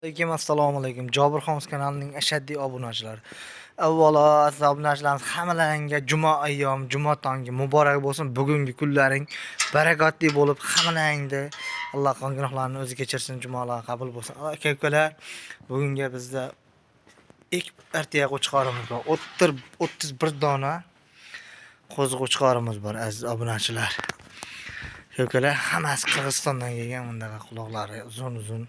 Assalomu alaykum. Jobir Homes kanalining ashaddiy obunachilari. Avvalo, aziz obunachilarimiz hammalaringga juma ayyom, juma tongi muborak bo'lsin. Bugungi kunlaring barakatli bo'lib, hammalaringni Alloh gunohlarini o'zi kechirsin, jumalar qabul bo'lsin. Aka-ukalar, bugungi bizda ilk partiya qo'chqorimiz bor. 31 dona qo'zi qo'chqorimiz bor, aziz obunachilar. Aka-ukalar, hammasi Qirg'izistondan kelgan, bundaqa quloqlari uzun-uzun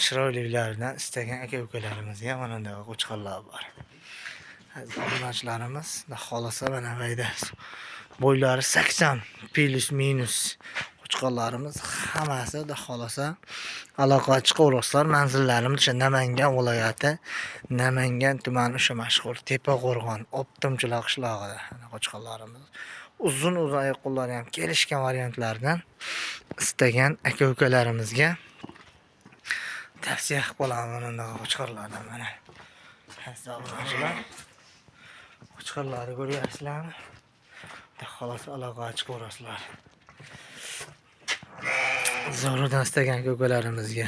chiroylilardan istagan aka-ukalarimizga mana bunday qo'chqorlar bor. Obunachilarimiz xohlasa mana bayda bo'ylari 80 plus minus qo'chqorlarimiz hammasi xohlasa aloqa chiqaverasizlar. Manzillarimiz o'sha Namangan viloyati, Namangan tumani o'sha mashhur Tepaqo'rg'on, Optimchilar qishlog'ida qo'chqorlarimiz. Uzun oyoq qo'llari ham kelishgan variantlardan istagan aka-ukalarimizga tavsiya qilib qolaman mana qo'chqorlardan mana. Hisoblanishlar. Qo'chqorlarni ko'ryapsizlarmi? Xolos aloqa chiqaverasizlar. Zarurdan istagan aka-ukalarimizga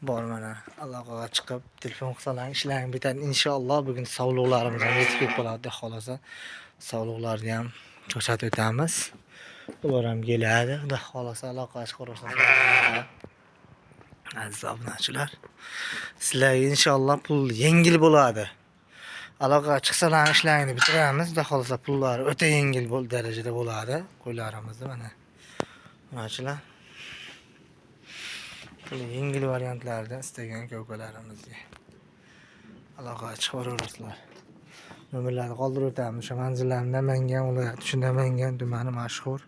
bor mana aloqaga chiqib telefon qilsalar ishlaring bitadi inshaalloh. Bugun savluqlarimiz ham yetib kelib qoladi. Xolosa savluqlarni ham ko'rsatib o'tamiz. Ular ham keladi. Xudo xolosa aloqa chiqaverasizlar. Aziz obunachilar, sizlarga inshaalloh pul yengil bo'ladi. Aloqa chiqsalar ishlaringni bitiramiz. Xudo xolosa pullar o'ta yengil darajada bo'ladi. Qo'ylarimizni mana obunachilar. Pul yengil variantlardan istagan aka-ukalarimizga aloqa chiqaverasizlar. Nomerlarni qoldirib o'tamiz. O'sha manzillarni Namangan viloyati, shu Namangan tumani mashhur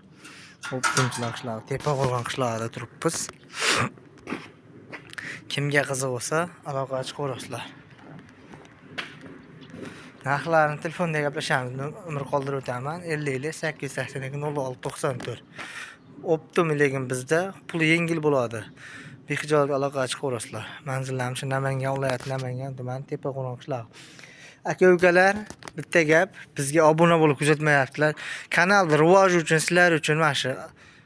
Optimchilar qishlog'i, Tepaqo'rg'on qishlog'ida turibmiz. Kimga qiziq bo'lsa aloqa chiqaverasizlar. Narxlarni telefonda gaplashamiz. Nomer qoldirib o'taman. 50 882 0694. Optim lekin bizda pul yengil bo'ladi. Behijolat aloqa chiqaverasizlar. Manzillarimiz Namangan viloyati, Namangan tumani Tepaqo'rg'on qishlog'i. Aka-ukalar, bitta gap, bizga obuna bo'lib kuzatmayaptilar. Kanalni rivoji uchun, sizlar uchun mana shu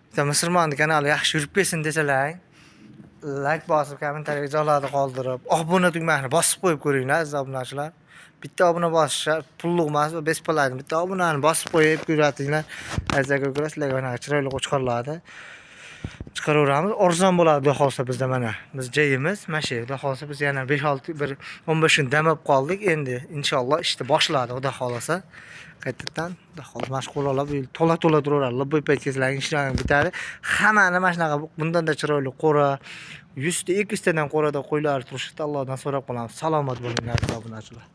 bitta Misrmonni kanali yaxshi yurib ketsin desalar, like bosib, kommentariya izohlarni qoldirib, obuna tugmasini bosib qo'yib ko'ringlar, aziz obunachilar. Bitta obuna bosish pullik emas, besplatni. Bitta obunani bosib qo'yib ko'ratinglar. Aziz aka-ukalar, sizlarga mana chiroyli qo'chqorlarni chiqaraveramiz. Arzon bo'ladi, xudo xolsa bizda mana. Biz jayimiz, mana shu. Xudo xolsa biz yana 15 kun dam olib qoldik. Endi inshaalloh ishni boshladi, xudo xolsa. Qaytadan xudo xolsa mashg'ulotlar to'la turaveradi. Lo'boy paytgachalarga ishlaring bitadi. Hammani mana shunaqa bundan-da chiroyli qo'ra 100 ta 200 tadan qo'rada qo'ylar turishdi. Allohdan so'rab qolamiz. Salomat bo'linglar, obunachilar.